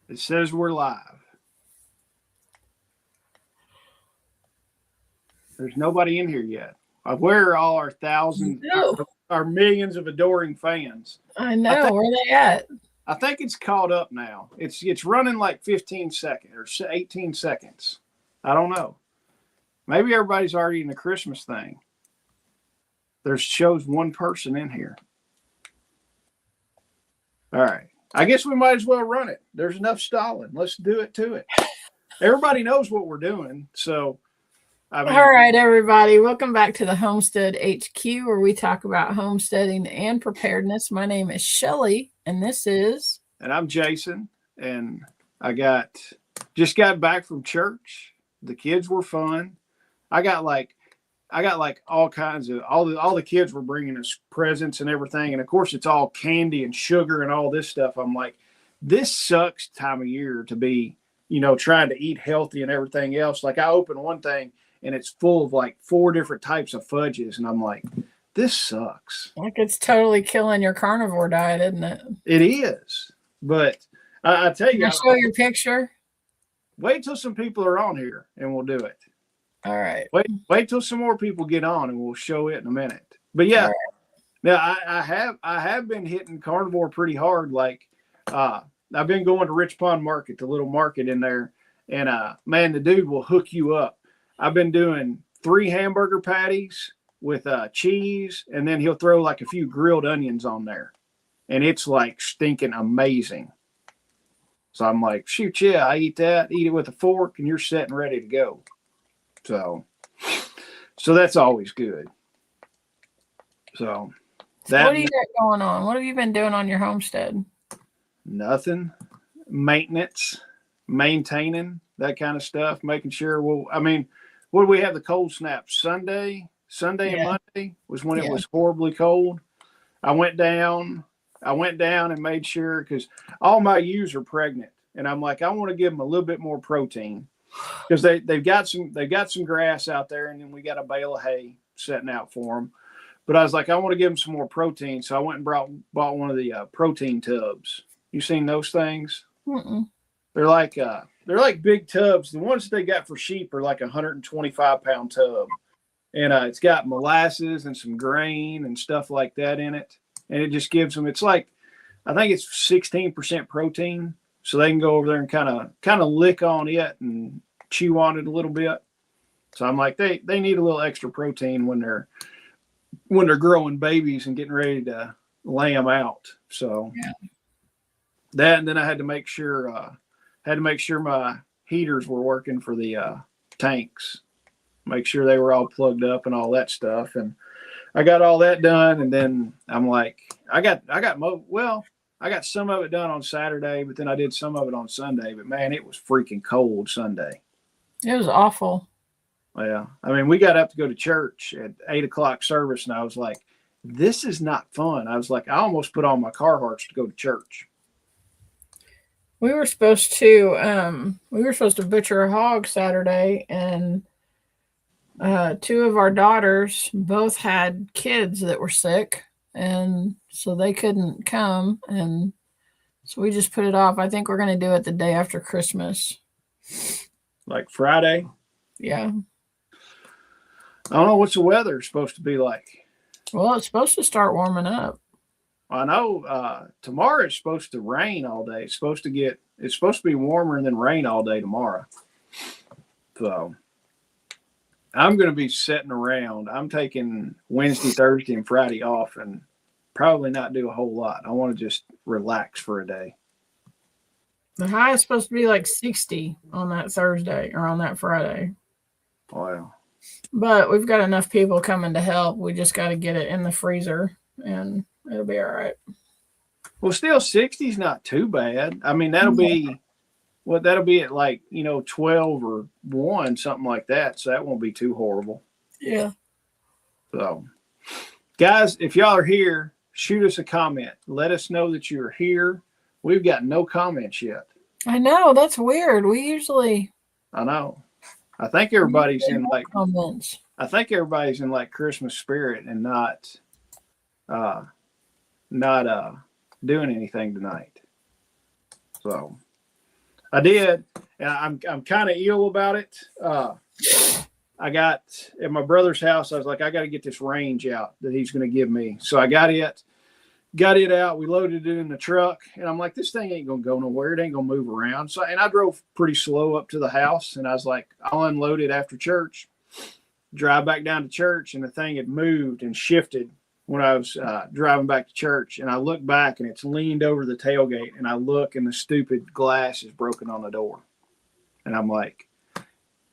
It says we're live. There's nobody in here yet. Where are all our No, our millions of adoring fans? I I know. think Where they at? I think it's caught up now. It's running like 15 seconds or 18 seconds. I don't know. Maybe everybody's already in the Christmas thing. There shows one person in here. All right. I guess we might as well run it. There's enough stalling. Let's do it to it. Everybody knows what we're doing. So, I mean, All right, everybody. Welcome back to the Homestead HQ, where we talk about homesteading and preparedness. My name is Shelly, and this is. and I'm Jason, and just got back from church. The kids were fun. I got like all kinds of all the kids were bringing us presents and everything, and of course it's all candy and sugar and all this stuff. I'm like, this sucks time of year to be trying to eat healthy and everything else. Like, I open one thing and it's full of like 4 different types of fudges, and I'm like, this sucks. Like, it's totally killing your carnivore diet, isn't it? It is, but I tell Can you, I show your picture? wait till some people are on here and we'll do it. All right. Wait till some more people get on and we'll show it in a minute. But yeah, All right. now I have been hitting carnivore pretty hard. Like, I've been going to Rich Pond Market, the little market in there, and man, the dude will hook you up. I've been doing 3 hamburger patties with cheese, and then he'll throw like a few grilled onions on there, and it's like stinking amazing. So I'm like, shoot, yeah, I eat that, eat it with a fork, and you're set and ready to go. So that's always good. So What do you got going on? What have you been doing on your homestead? Nothing. Maintenance, maintaining, that kind of stuff, making sure. Well, I mean, what do we have the cold snap? Sunday and Monday was when it was horribly cold. I went down and made sure, because all my ewes are pregnant, and I'm like, I want to give them a little bit more protein, because they've got some grass out there, and then we got a bale of hay setting out for them. But I was like, I want to give them some more protein, so I went and bought one of the protein tubs. You seen those things? Mm-mm. They're like big tubs. The ones that they got for sheep are like 125-pound tub, and it's got molasses and some grain and stuff like that in it, and it just gives them. It's like, I think it's 16% protein, so they can go over there and kind of lick on it and chew on it a little bit. So I'm like, they need a little extra protein when they're growing babies and getting ready to lay them out. So that, and then I had to make sure my heaters were working for the tanks, make sure they were all plugged up and all that stuff. And I got all that done, and then I'm like, I got some of it done on Saturday, but then I did some of it on Sunday. But man, it was freaking cold Sunday. It was awful. Yeah, I mean, we got up to go to church at 8:00 service, and I was like, this is not fun. I was like, I almost put on my Carhartts to go to church. We were supposed to butcher a hog Saturday, and 2 of our daughters both had kids that were sick, and so they couldn't come, and so we just put it off. I think we're going to do it the day after Christmas. Like Friday? Yeah. I don't know what's the weather supposed to be like. Well, it's supposed to start warming up. I know tomorrow it's supposed to rain all day. It's supposed to be warmer and then rain all day tomorrow. So I'm going to be sitting around. I'm taking Wednesday, Thursday, and Friday off, and probably not do a whole lot. I want to just relax for a day. The high is supposed to be like 60 on that Thursday or on that Friday. Wow. But we've got enough people coming to help. We just got to get it in the freezer, and it'll be all right. Well, still 60 is not too bad. I mean, that'll be at like, 12 or 1, something like that. So that won't be too horrible. Yeah. So, guys, if y'all are here, shoot us a comment. Let us know that you're here. We've got no comments yet. I know. That's weird. I know. I think everybody's in like comments. I think everybody's in like Christmas spirit and not doing anything tonight. So I did. And I'm kind of ill about it. I got at my brother's house. I was like, I got to get this range out that he's going to give me. So I got it out. We loaded it in the truck, and I'm like, this thing ain't going to go nowhere. It ain't going to move around. So, and I drove pretty slow up to the house, and I was like, I'll unload it after church, drive back down to church, and the thing had moved and shifted when I was driving back to church. And I look back, and it's leaned over the tailgate, and I look, and the stupid glass is broken on the door. And I'm like,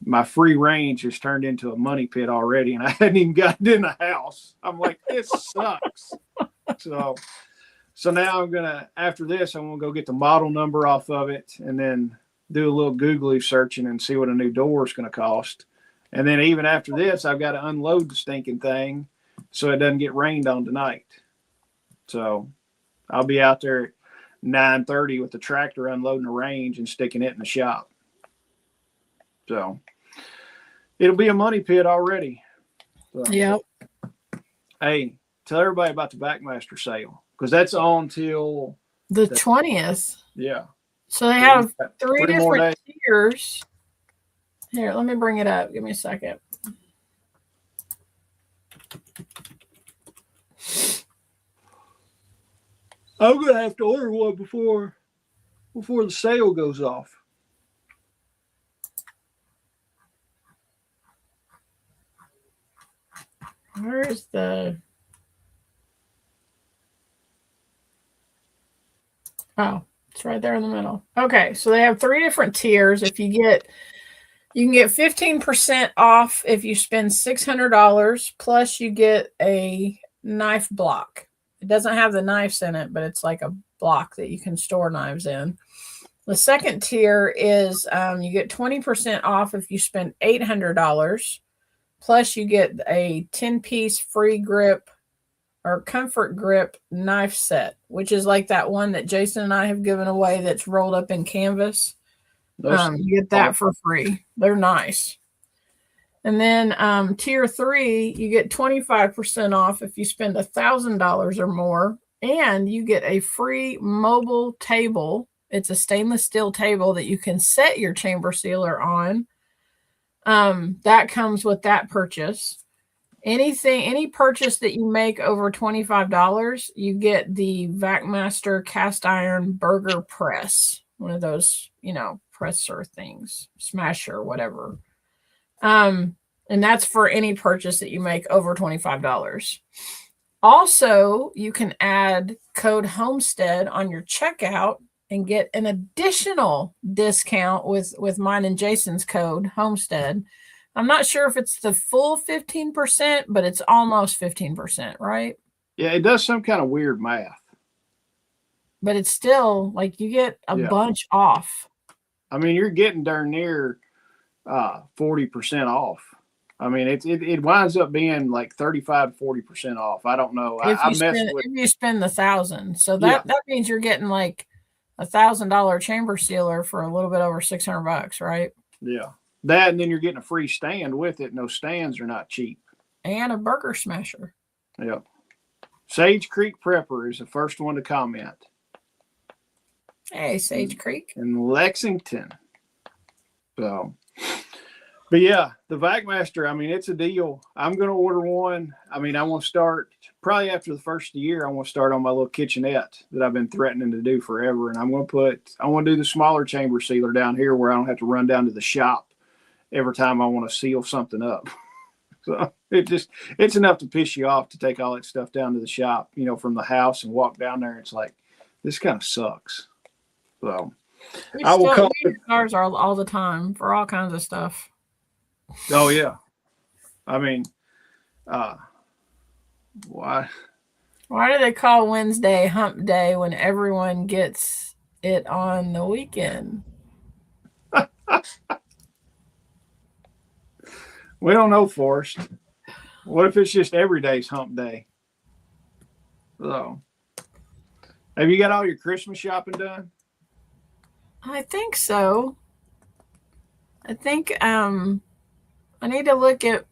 my free range has turned into a money pit already, and I hadn't even gotten in the house. I'm like, this sucks. So now I'm gonna, after this, I'm gonna go get the model number off of it, and then do a little googly searching and see what a new door is gonna cost. And then even after this, I've got to unload the stinking thing so it doesn't get rained on tonight. So I'll be out there at 9:30 with the tractor unloading the range and sticking it in the shop. So it'll be a money pit already. So, Yep. hey, tell everybody about the Backmaster sale, because that's on till the 20th. Yeah. So they have three more different tiers. Here, let me bring it up. Give me a second. I'm gonna have to order one before the sale goes off. Where's the... Oh, it's right there in the middle. Okay, so they have three different tiers. You can get 15% off if you spend $600, plus you get a knife block. It doesn't have the knives in it, but it's like a block that you can store knives in. The second tier is you get 20% off if you spend $800. Plus, you get a 10-piece free grip or comfort grip knife set, which is like that one that Jason and I have given away that's rolled up in canvas. You get that for free. They're nice. And then tier 3, you get 25% off if you spend $1,000 or more, and you get a free mobile table. It's a stainless steel table that you can set your chamber sealer on. That comes with that purchase. Any purchase that you make over $25, you get the Vackmaster cast iron burger press, one of those, presser things, smasher, whatever. And that's for any purchase that you make over $25. Also, you can add code Homestead on your checkout and get an additional discount with mine and Jason's code Homestead. I'm not sure if it's the full 15%, but it's almost 15%, right? Yeah, it does some kind of weird math. But it's still like you get a bunch off. I mean, you're getting darn near 40% off. I mean, it winds up being like 35 to 40% off. I don't know. If you spend the $1,000, so that means you're getting like $1,000 chamber sealer for a little bit over $600, right? Yeah, that, and then you're getting a free stand with it. And those stands are not cheap. And a burger smasher. Yep. Sage Creek Prepper is the first one to comment. Hey, Sage Creek in Lexington. So, but yeah, the Vackmaster, I mean, it's a deal. I'm going to order one. I mean, I want to start probably after the first of the year. I want to start on my little kitchenette that I've been threatening to do forever. And I want to do the smaller chamber sealer down here where I don't have to run down to the shop every time I want to seal something up. So it's enough to piss you off to take all that stuff down to the shop, from the house and walk down there. It's like, this kind of sucks. So I will call cars all the time for all kinds of stuff. Oh yeah. I mean, why do they call Wednesday hump day when everyone gets it on the weekend? We don't know, Forrest. What if it's just every day's hump day? So, have you got all your Christmas shopping done? I think so. I think I need to look at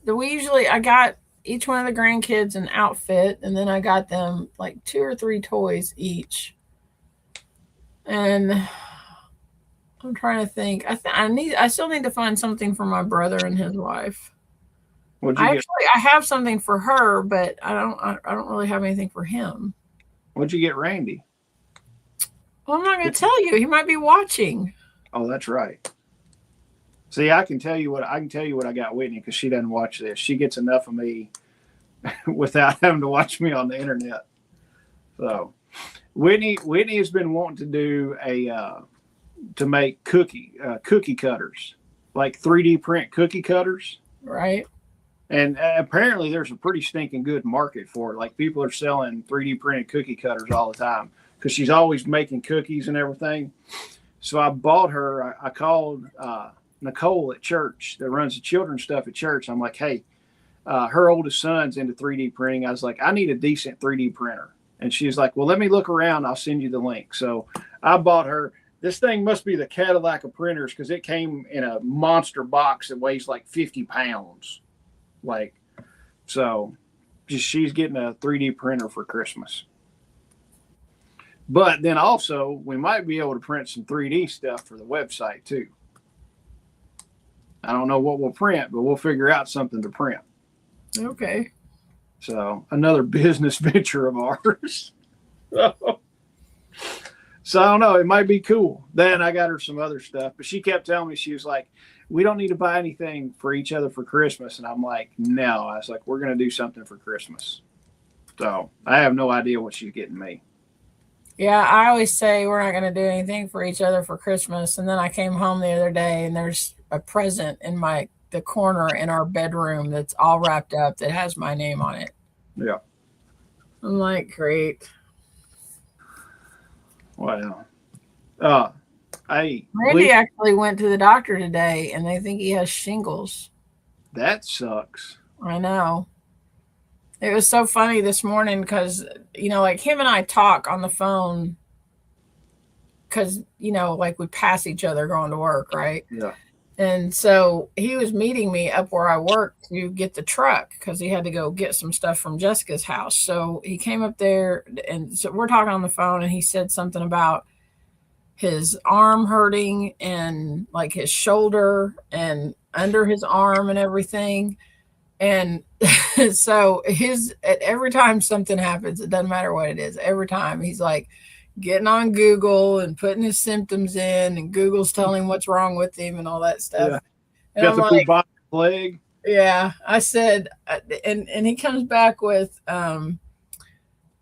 I got each one of the grandkids an outfit, and then I got them like 2 or 3 toys each. And I'm trying to think. I still need to find something for my brother and his wife. What'd you get? I have something for her, but I don't really have anything for him. What'd you get, Randy? Well, I'm not going to tell you. He might be watching. Oh, that's right. See, I can tell you what I got Whitney because she doesn't watch this. She gets enough of me without having to watch me on the internet. So, Whitney has been wanting to do to make cookie cutters, like 3D print cookie cutters. Right. And apparently, there's a pretty stinking good market for it. Like people are selling 3D printed cookie cutters all the time because she's always making cookies and everything. So I bought her. I called Nicole at church that runs the children's stuff at church. I'm like, hey, her oldest son's into 3D printing. I was like, I need a decent 3D printer. And she's like, well, let me look around. I'll send you the link. So I bought her. This thing must be the Cadillac of printers because it came in a monster box that weighs like 50 pounds. Like, so she's getting a 3D printer for Christmas. But then also, we might be able to print some 3D stuff for the website too. I don't know what we'll print, but we'll figure out something to print. Okay. So another business venture of ours. So I don't know. It might be cool. Then I got her some other stuff, but she kept telling me, she was like, we don't need to buy anything for each other for Christmas. And I'm like, no. I was like, we're going to do something for Christmas. So I have no idea what she's getting me. Yeah, I always say we're not going to do anything for each other for Christmas. And then I came home the other day and there's a present in the corner in our bedroom that's all wrapped up that has my name on it. Yeah. I'm like, great. Wow. Randy actually went to the doctor today and they think he has shingles. That sucks. I know. It was so funny this morning because, like him and I talk on the phone because, like we pass each other going to work, right? Yeah. And so he was meeting me up where I work to get the truck because he had to go get some stuff from Jessica's house. So he came up there and so we're talking on the phone and he said something about his arm hurting and like his shoulder and under his arm and everything. And so every time something happens, it doesn't matter what it is. Every time he's like getting on Google and putting his symptoms in, and Google's telling him what's wrong with him and all that stuff. Yeah. And Got I'm the like, bubonic plague. yeah, I said, and he comes back with,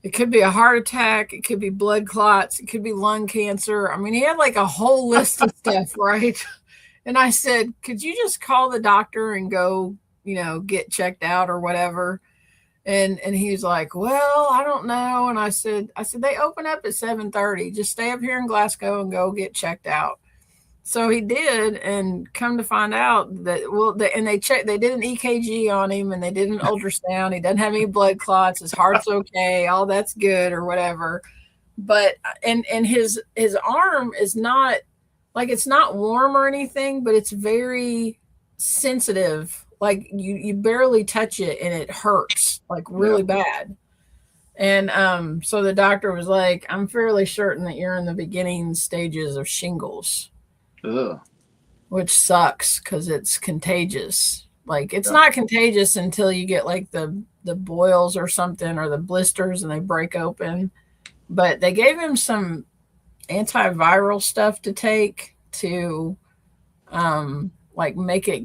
it could be a heart attack. It could be blood clots. It could be lung cancer. I mean, he had like a whole list of stuff, right? And I said, could you just call the doctor and go, get checked out or whatever? And he was like, well, I don't know. And I said, they open up at 7:30. Just stay up here in Glasgow and go get checked out. So he did, and come to find out that, they did an EKG on him and they did an ultrasound. He doesn't have any blood clots. His heart's okay. All that's good or whatever. But, and his arm is not like, it's not warm or anything, but it's very sensitive. Like you barely touch it and it hurts like really bad. And, so the doctor was like, I'm fairly certain that you're in the beginning stages of shingles. Ugh. Which sucks because it's contagious. Like it's not contagious until you get like the boils or something or the blisters and they break open. But they gave him some antiviral stuff to take to like make it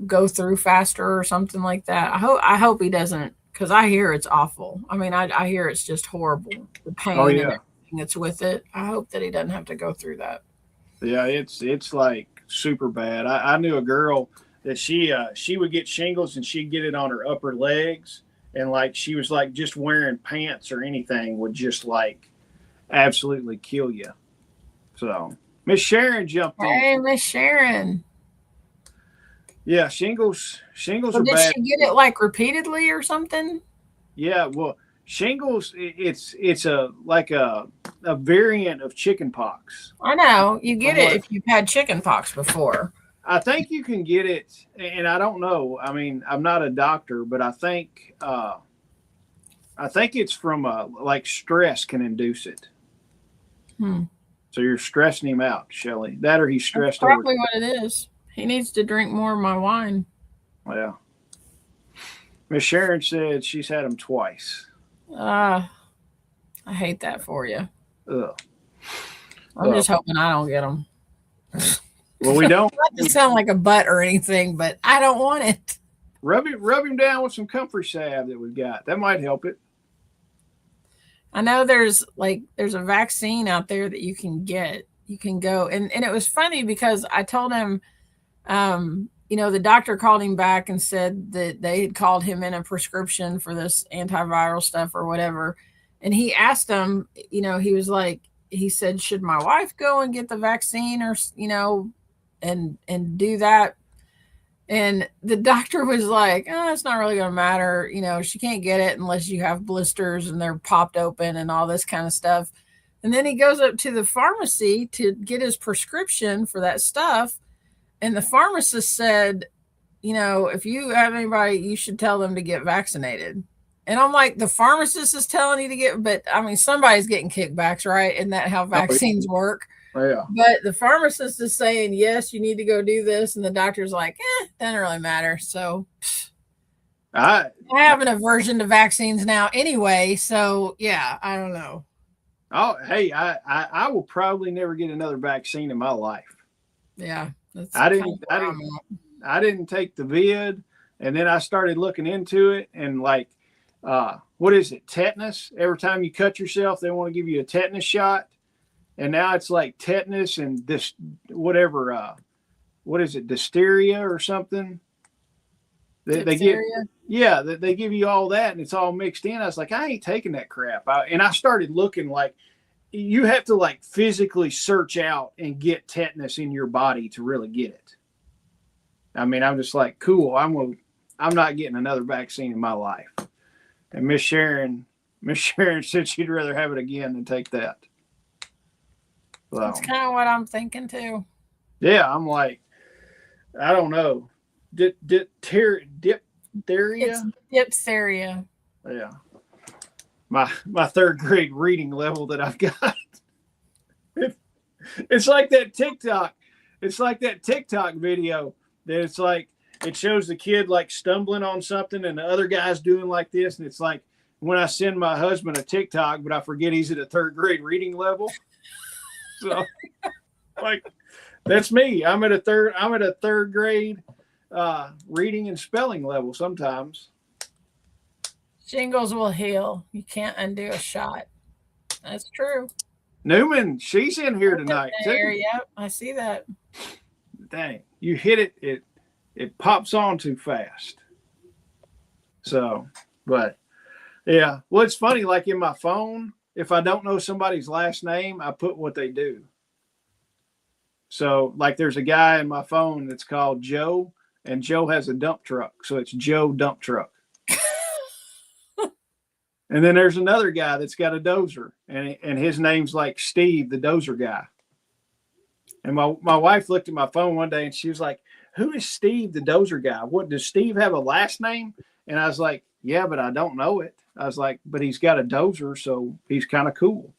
go through faster or something like that. I hope he doesn't, because I hear it's awful. I mean, I hear it's just horrible, the pain and everything that's with it. I hope that he doesn't have to go through that. Yeah, it's like super bad. I knew a girl that she would get shingles and she'd get it on her upper legs, and like she was like just wearing pants or anything would just like absolutely kill you. So Miss Sharon jumped in. Hey, Miss Sharon. Yeah, shingles So are did bad. she get it like repeatedly or something? Yeah, well, shingles it's a variant of chicken pox. I know you get it if you've had chicken pox before. I think you can get it, and I don't know. I mean, I'm not a doctor, but I think it's from like stress can induce it. So you're stressing him out, Shelly. That or he's That's stressed over. probably what it is. He needs to drink more of my wine. Well, Miss Sharon said she's had them twice. I hate that for you. Ugh. I'm just hoping I don't get them. Well, we don't. Not to sound like a butt or anything, but I don't want it. Rub him down with some comfrey salve that we've got. That might help it. I know there's a vaccine out there that you can get. You can go, and it was funny because I told him, the doctor called him back and said that they had called him in a prescription for this antiviral stuff or whatever. And he asked him, he said, should my wife go and get the vaccine or, and do that? And the doctor was like, oh, it's not really going to matter. She can't get it unless you have blisters and they're popped open and all this kind of stuff. And then he goes up to the pharmacy to get his prescription for that stuff. And the pharmacist said, if you have anybody, you should tell them to get vaccinated. And I'm like, the pharmacist is telling you to get, but I mean, somebody's getting kickbacks, right? Isn't that how vaccines work? Oh, yeah. But the pharmacist is saying, yes, you need to go do this. And the doctor's like, doesn't really matter. So I have an aversion to vaccines now anyway. So yeah, I don't know. Oh, hey, I will probably never get another vaccine in my life. Yeah. I didn't take the vid, and then I started looking into it, and like, what is it? Tetanus. Every time you cut yourself, they want to give you a tetanus shot. And now it's like tetanus and this, whatever, what is it? Diphtheria or something. They give you all that and it's all mixed in. I was like, I ain't taking that crap. And I started looking like you have to like physically search out and get tetanus in your body to really get it. I mean, I'm just like, cool. I'm not getting another vaccine in my life. And Miss Sharon said she'd rather have it again than take that. So, that's kind of what I'm thinking too. Yeah, I'm like, I don't know. Diphtheria? It's diphtheria. Yeah. My third grade reading level that I've got. It's like that TikTok. It's like that TikTok video that it's like it shows the kid like stumbling on something and the other guy's doing like this. And it's like when I send my husband a TikTok, but I forget he's at a third grade reading level. So like that's me. I'm at a third grade reading and spelling level sometimes. Shingles will heal. You can't undo a shot. That's true. Newman, she's in here tonight too. Yep, I see that. Dang, you hit it pops on too fast. So, but yeah. Well, it's funny, like in my phone, if I don't know somebody's last name, I put what they do. So like there's a guy in my phone that's called Joe, and Joe has a dump truck. So it's Joe Dump Truck. And then there's another guy that's got a dozer, and his name's like Steve, the dozer guy. And my wife looked at my phone one day and she was like, who is Steve, the dozer guy? What, does Steve have a last name? And I was like, yeah, but I don't know it. I was like, but he's got a dozer, so he's kind of cool.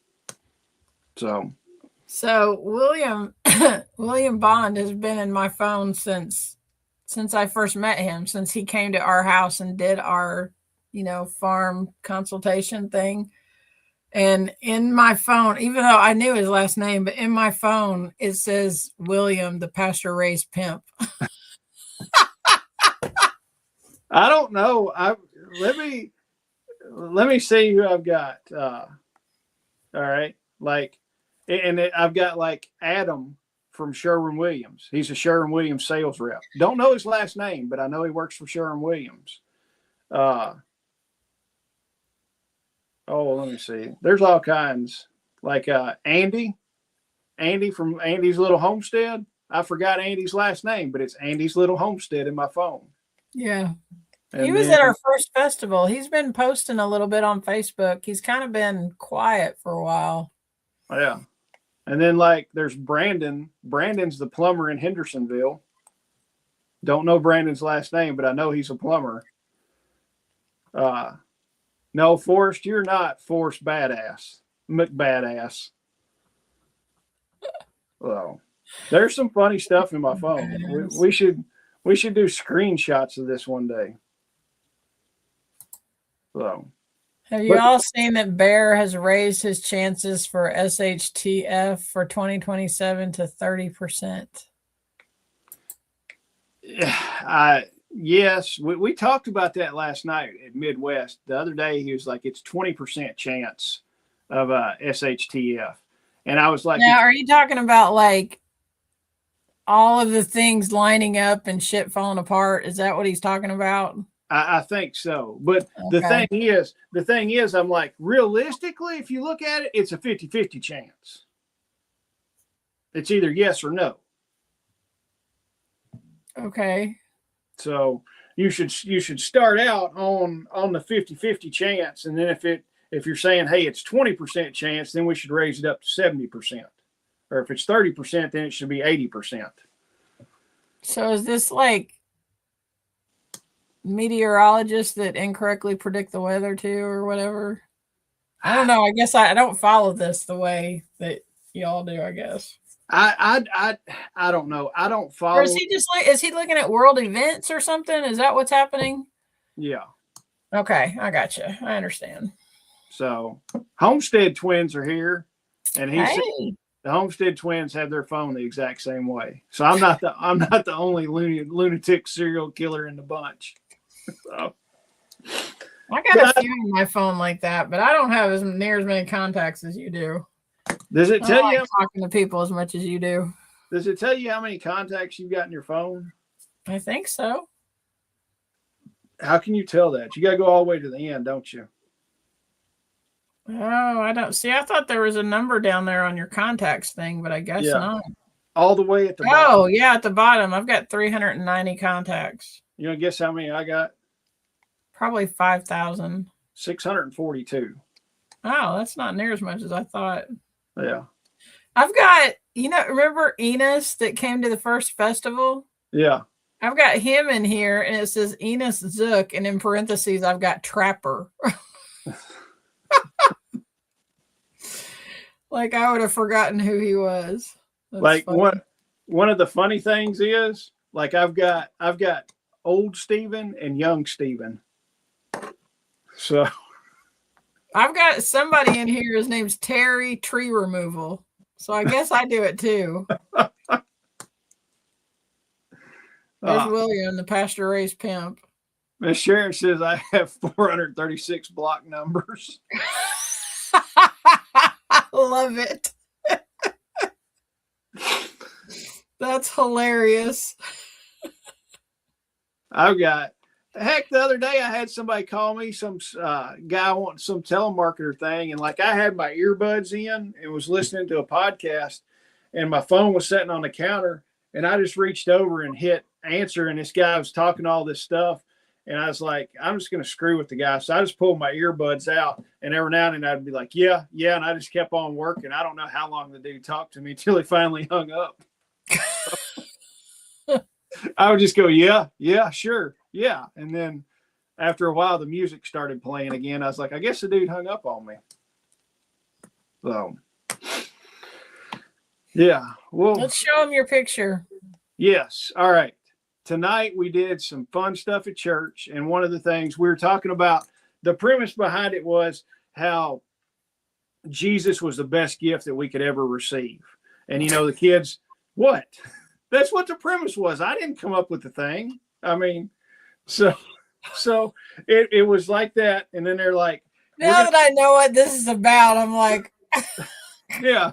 So William Bond has been in my phone since I first met him, since he came to our house and did our, farm consultation thing. And in my phone, even though I knew his last name, but in my phone, it says William, the pasture raised pimp. I don't know. Let me see who I've got. All right. Like, and I've got like Adam from Sherwin-Williams. He's a Sherwin-Williams sales rep. Don't know his last name, but I know he works for Sherwin-Williams. Let me see. There's all kinds. Like Andy from Andy's Little Homestead. I forgot Andy's last name, but it's Andy's Little Homestead in my phone. Yeah. He was at our first festival. He's been posting a little bit on Facebook. He's kind of been quiet for a while. Yeah. And then like there's Brandon. Brandon's the plumber in Hendersonville. Don't know Brandon's last name, but I know he's a plumber. No, Forrest, you're not Forrest Badass. McBadass. Well, there's some funny stuff in my phone. We should do screenshots of this one day. So, have you all seen that Bear has raised his chances for SHTF for 2027 to 30%? Yes, we talked about that last night at Midwest. The other day, he was like, it's 20% chance of SHTF. And I was like, now, are you talking about like all of the things lining up and shit falling apart? Is that what he's talking about? I think so. But the thing is, I'm like, realistically, if you look at it, it's a 50-50 chance. It's either yes or no. Okay. So you should start out on the 50-50 chance. And then if you're saying, hey, it's 20% chance, then we should raise it up to 70%. Or if it's 30%, then it should be 80%. So is this like meteorologists that incorrectly predict the weather too, or whatever? I don't know. I guess I don't follow this the way that y'all do, I guess. I don't know. I don't follow. Or is he just like, is he looking at world events or something? Is that what's happening? Yeah. Okay, I got you. I understand. So Homestead twins are here, and he said the Homestead twins have their phone the exact same way. So I'm not the only lunatic serial killer in the bunch. So. I got a few on my phone like that, but I don't have near as many contacts as you do. Does it tell you talking to people as much as you do? Does it tell you how many contacts you've got in your phone? I think so. How can you tell that? You got to go all the way to the end, don't you? Oh, I don't see. I thought there was a number down there on your contacts thing, but I guess not. All the way at the bottom. Oh, yeah, at the bottom. I've got 390 contacts. You want to guess how many I got? Probably 5,000. 642. Oh, that's not near as much as I thought. Yeah. I've got, remember Enos that came to the first festival? Yeah. I've got him in here, and it says Enos Zook, and in parentheses, I've got Trapper. Like I would have forgotten who he was. That's like funny. One of the funny things is, like I've got old Steven and young Steven. So I've got somebody in here. His name's Terry Tree Removal. So I guess I do it too. There's William, the pasture raised pimp. Miss Sharon says I have 436 block numbers. I love it. That's hilarious. I've got, heck, the other day I had somebody call me, some guy wanting some telemarketer thing, and like I had my earbuds in and was listening to a podcast, and my phone was sitting on the counter, and I just reached over and hit answer, and this guy was talking all this stuff, and I was like, I'm just going to screw with the guy. So I just pulled my earbuds out, and every now and then I'd be like, yeah, and I just kept on working. I don't know how long the dude talked to me until he finally hung up. I would just go, yeah, sure, yeah. And then after a while, the music started playing again. I was like, I guess the dude hung up on me. So, yeah. Well, let's show him your picture. Yes. All right. Tonight we did some fun stuff at church. And one of the things we were talking about, the premise behind it was how Jesus was the best gift that we could ever receive. And, the kids, what? That's what the premise was. I didn't come up with the thing. I mean, so it was like that. And then they're like, now that I know what this is about, I'm like, yeah.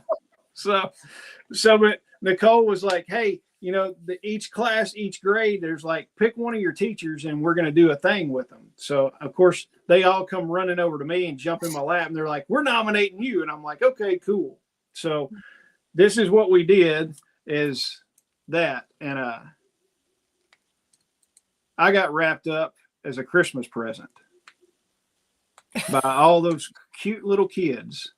But Nicole was like, hey, each class, each grade, there's like, pick one of your teachers and we're going to do a thing with them. So of course they all come running over to me and jump in my lap and they're like, we're nominating you. And I'm like, okay, cool. So this is what we did is that. And I got wrapped up as a Christmas present by all those cute little kids.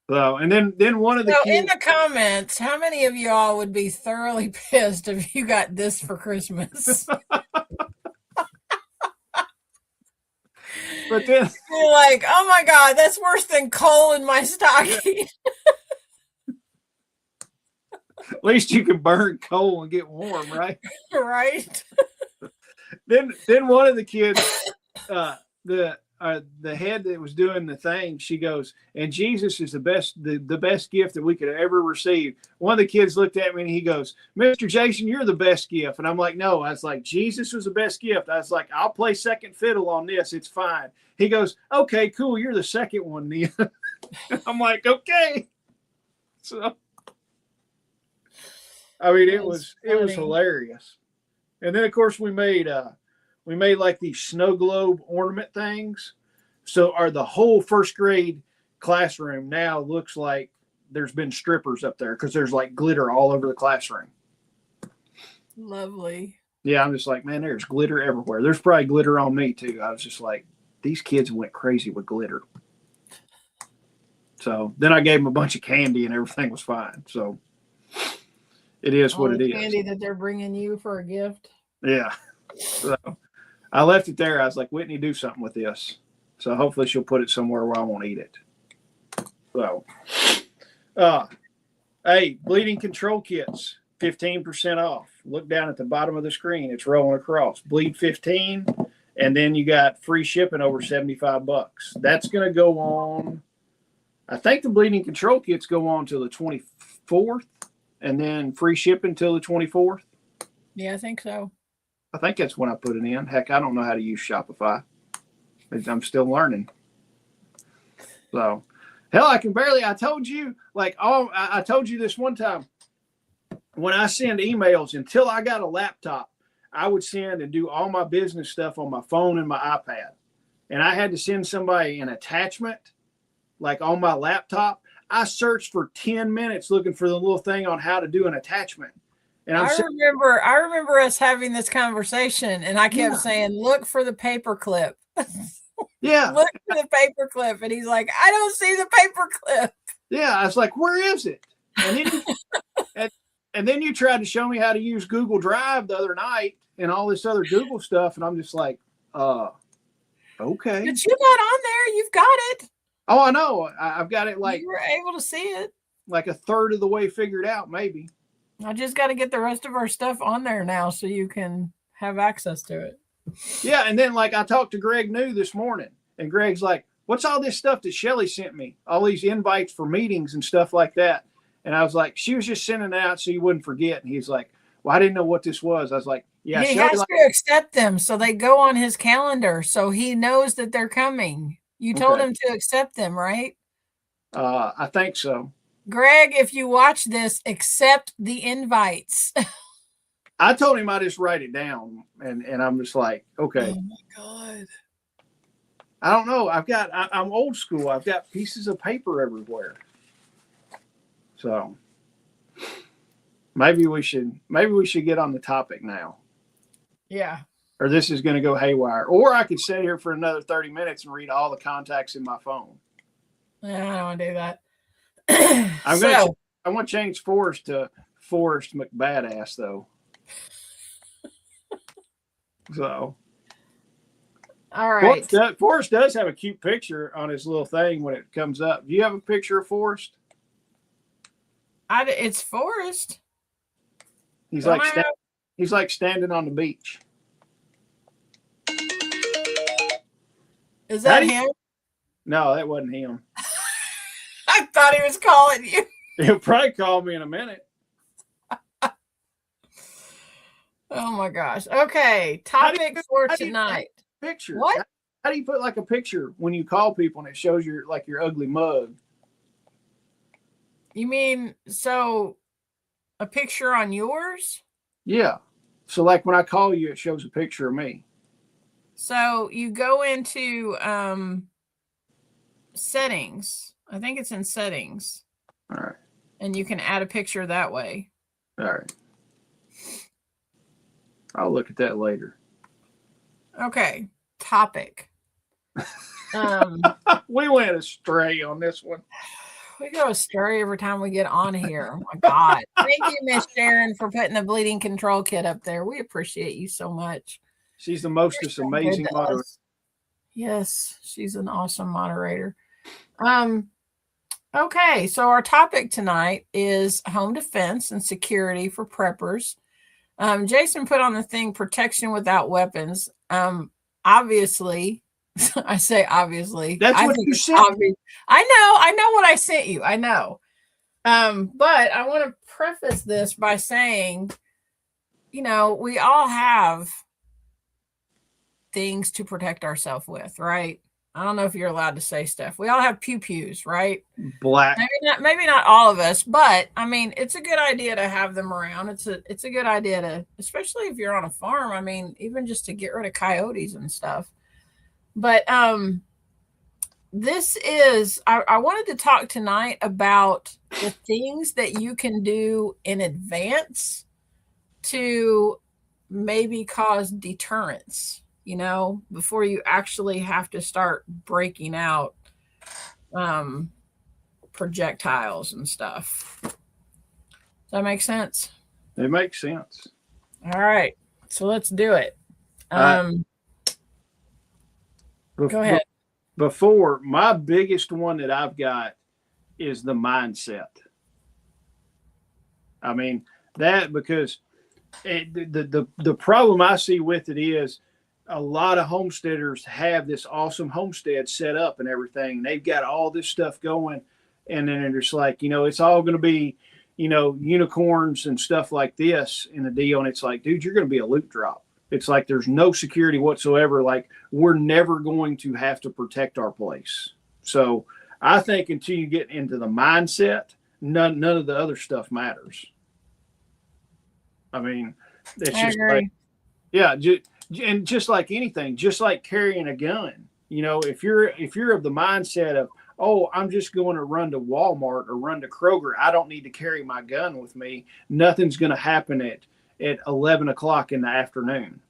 So, and then one of the kids, in the comments, how many of y'all would be thoroughly pissed if you got this for Christmas? But then you're like, oh my God, that's worse than coal in my stocking. at least you can burn coal and get warm, right? Right. Then one of the kids, the head that was doing the thing, she goes, and Jesus is the best gift that we could ever receive. One of the kids looked at me and he goes, Mr. Jason, you're the best gift. And I'm like, no. I was like, Jesus was the best gift. I was like, I'll play second fiddle on this. It's fine. He goes, okay, cool. You're the second one then. I'm like, okay. So, I mean, it was hilarious. And then of course we made like these snow globe ornament things. So the whole first grade classroom now looks like there's been strippers up there because there's like glitter all over the classroom. Lovely. Yeah, I'm just like, man, there's glitter everywhere. There's probably glitter on me too. I was just like, these kids went crazy with glitter. So then I gave them a bunch of candy and everything was fine. So it is what it is. Candy that they're bringing you for a gift. Yeah. So I left it there. I was like, Whitney, do something with this. So hopefully she'll put it somewhere where I won't eat it. So, hey, bleeding control kits, 15% off. Look down at the bottom of the screen. It's rolling across. Bleed 15, and then you got free shipping over $75. That's going to go on. I think the bleeding control kits go on till the 24th, and then free shipping till the 24th. Yeah, I think so. I think that's when I put it in. Heck, I don't know how to use Shopify. I'm still learning. So, hell, I told you, I told you this one time. When I send emails, until I got a laptop, I would send and do all my business stuff on my phone and my iPad. And I had to send somebody an attachment, like on my laptop. I searched for 10 minutes looking for the little thing on how to do an attachment. And I remember us having this conversation, and I kept saying, "Look for the paper clip." Yeah, look for the paper clip, and he's like, "I don't see the paper clip." Yeah, I was like, "Where is it?" And then you tried to show me how to use Google Drive the other night and all this other Google stuff, and I'm just like, okay. But you got on there. You've got it. Oh, I know. I've got it like you were able to see it, like a third of the way figured out, maybe. I just got to get the rest of our stuff on there now so you can have access to it. Yeah, and then like I talked to Greg New this morning, and Greg's like, what's all this stuff that Shelly sent me? All these invites for meetings and stuff like that. And I was like, she was just sending it out so you wouldn't forget. And he's like, well, I didn't know what this was. I was like, yeah. He has to accept them so they go on his calendar so he knows that they're coming. You told him to accept them, right? I think so. Greg, if you watch this, accept the invites. I told him I just write it down, and I'm just like, okay. Oh my God. I don't know. I'm old school. I've got pieces of paper everywhere. So maybe we should get on the topic now. Yeah. Or this is going to go haywire. Or I could sit here for another 30 minutes and read all the contacts in my phone. Yeah, I don't want to do that. I want to change Forrest to Forrest McBadass though. So, all right. Forrest does have a cute picture on his little thing when it comes up. Do you have a picture of Forrest? It's Forrest. He's like standing on the beach. Is that him? No, that wasn't him. I thought he was calling you. He'll probably call me in a minute. Oh my gosh. Okay. Topic for tonight. Picture. What? How do you put like a picture when you call people and it shows your ugly mug? You mean so a picture on yours? Yeah. So like when I call you, it shows a picture of me. So you go into settings. I think it's in settings. All right. And you can add a picture that way. All right. I'll look at that later. Okay. Topic. We went astray on this one. We go astray every time we get on here. Oh my God. Thank you, Miss Sharon, for putting the bleeding control kit up there. We appreciate you so much. She's the most amazing moderator. Yes, she's an awesome moderator. Okay, so our topic tonight is home defense and security for preppers. Jason put on the thing protection without weapons. Obviously, I say obviously. That's I what think you it's said. obvious. I know what I sent you. I know. But I want to preface this by saying, we all have things to protect ourselves with, right? I don't know if you're allowed to say stuff. We all have pew-pews, right? Black. Maybe not all of us, but I mean, it's a good idea to have them around. It's a good idea to, especially if you're on a farm. I mean, even just to get rid of coyotes and stuff. But I wanted to talk tonight about the things that you can do in advance to maybe cause deterrence, before you actually have to start breaking out projectiles and stuff. Does that make sense? It makes sense. All right. So let's do it. Go ahead. Before, my biggest one that I've got is the mindset. I mean, that because the problem I see with it is a lot of homesteaders have this awesome homestead set up and everything. They've got all this stuff going, and then they're just like, it's all going to be, unicorns and stuff like this in the deal. And it's like, dude, you're going to be a loot drop. It's like there's no security whatsoever. Like, we're never going to have to protect our place. So I think until you get into the mindset, none of the other stuff matters. I mean, it's just like, yeah, and just like anything, just like carrying a gun, if you're of the mindset of, oh, I'm just going to run to Walmart or run to Kroger, I don't need to carry my gun with me. Nothing's going to happen at 11 o'clock in the afternoon.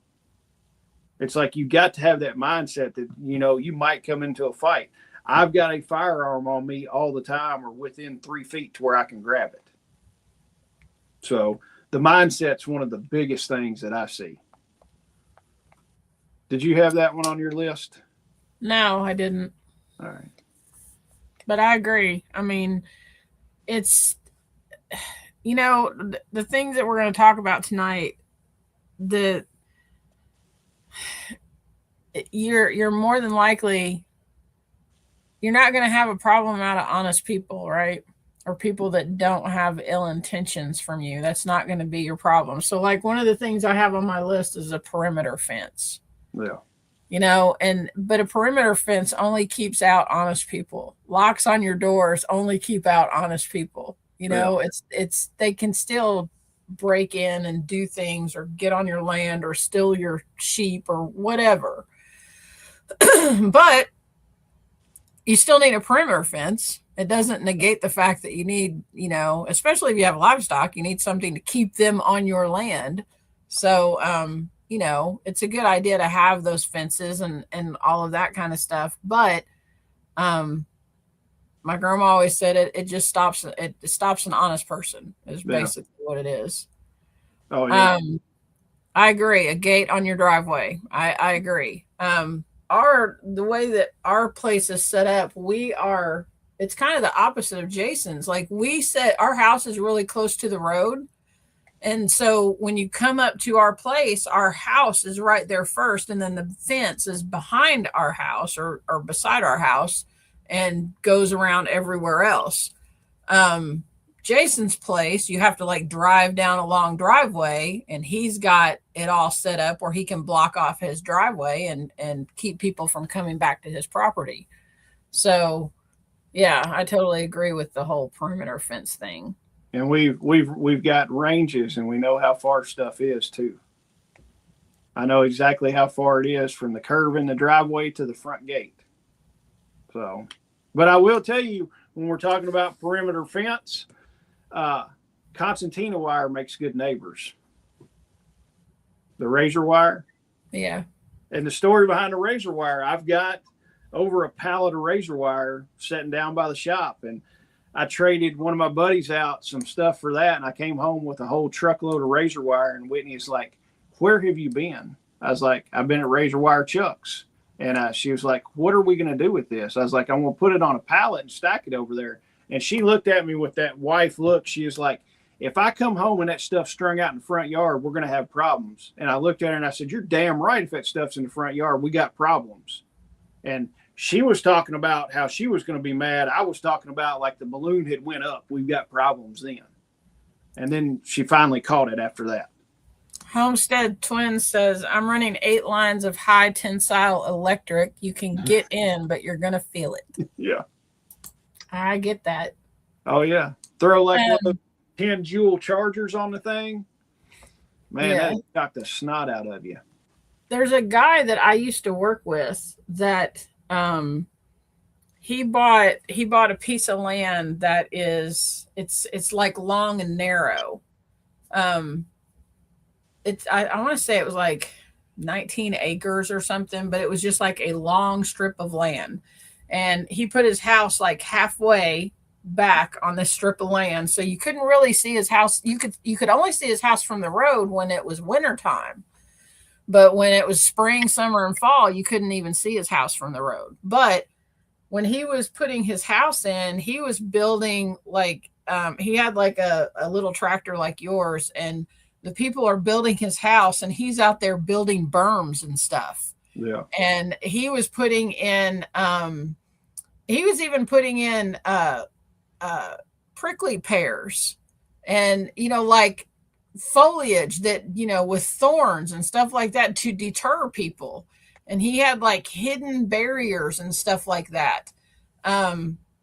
It's like you got to have that mindset that, you might come into a fight. I've got a firearm on me all the time or within 3 feet to where I can grab it. So the mindset's one of the biggest things that I see. Did you have that one on your list? No, I didn't. All right. But I agree. I mean, it's, the things that we're going to talk about tonight, you're more than likely, you're not going to have a problem out of honest people, right? Or people that don't have ill intentions from you. That's not going to be your problem. So like one of the things I have on my list is a perimeter fence. Yeah. But a perimeter fence only keeps out honest people. Locks on your doors only keep out honest people. Yeah. It's they can still break in and do things or get on your land or steal your sheep or whatever. But you still need a perimeter fence. It doesn't negate the fact that you need, especially if you have livestock, you need something to keep them on your land. So, it's a good idea to have those fences and all of that kind of stuff. But my grandma always said it just stops an honest person is basically what it is. Oh, yeah. I agree. A gate on your driveway. I agree. The way that our place is set up, it's kind of the opposite of Jason's. Like our house is really close to the road. And so when you come up to our place, our house is right there first. And then the fence is behind our house or beside our house and goes around everywhere else. Jason's place, you have to like drive down a long driveway, and he's got it all set up where he can block off his driveway and keep people from coming back to his property. So yeah, I totally agree with the whole perimeter fence thing. And we've got ranges, and we know how far stuff is too. I know exactly how far it is from the curb in the driveway to the front gate. So, but I will tell you, when we're talking about perimeter fence, concertina wire makes good neighbors. The razor wire. Yeah. And the story behind the razor wire, I've got over a pallet of razor wire sitting down by the shop, and I traded one of my buddies out some stuff for that, and I came home with a whole truckload of razor wire, and Whitney's like, where have you been? I was like, I've been at Razor Wire Chuck's. And she was like, what are we going to do with this? I was like, I'm going to put it on a pallet and stack it over there. And she looked at me with that wife look. She was like, if I come home and that stuff's strung out in the front yard, we're going to have problems. And I looked at her and I said, you're damn right. If that stuff's in the front yard, we got problems. And she was talking about how she was going to be mad. I was talking about like the balloon had went up. We've got problems then. And then she finally caught it after that. Homestead Twins says, I'm running 8 lines of high tensile electric. You can get in, but you're going to feel it. Yeah. I get that. Oh, yeah. Throw like 10 joule chargers on the thing. Man, that got the snot out of you. There's a guy that I used to work with that he bought a piece of land that is it's like long and narrow. I want to say it was like 19 acres or something, but it was just like a long strip of land. And he put his house like halfway back on this strip of land. So you couldn't really see his house. You could only see his house from the road when it was wintertime. But when it was spring, summer, and fall, you couldn't even see his house from the road. But when he was putting his house in, he was building like he had like a little tractor like yours, and the people are building his house, and he's out there building berms and stuff. Yeah. And he was putting in, he was even putting in prickly pears and, like foliage that, with thorns and stuff like that to deter people. And he had like hidden barriers and stuff like that.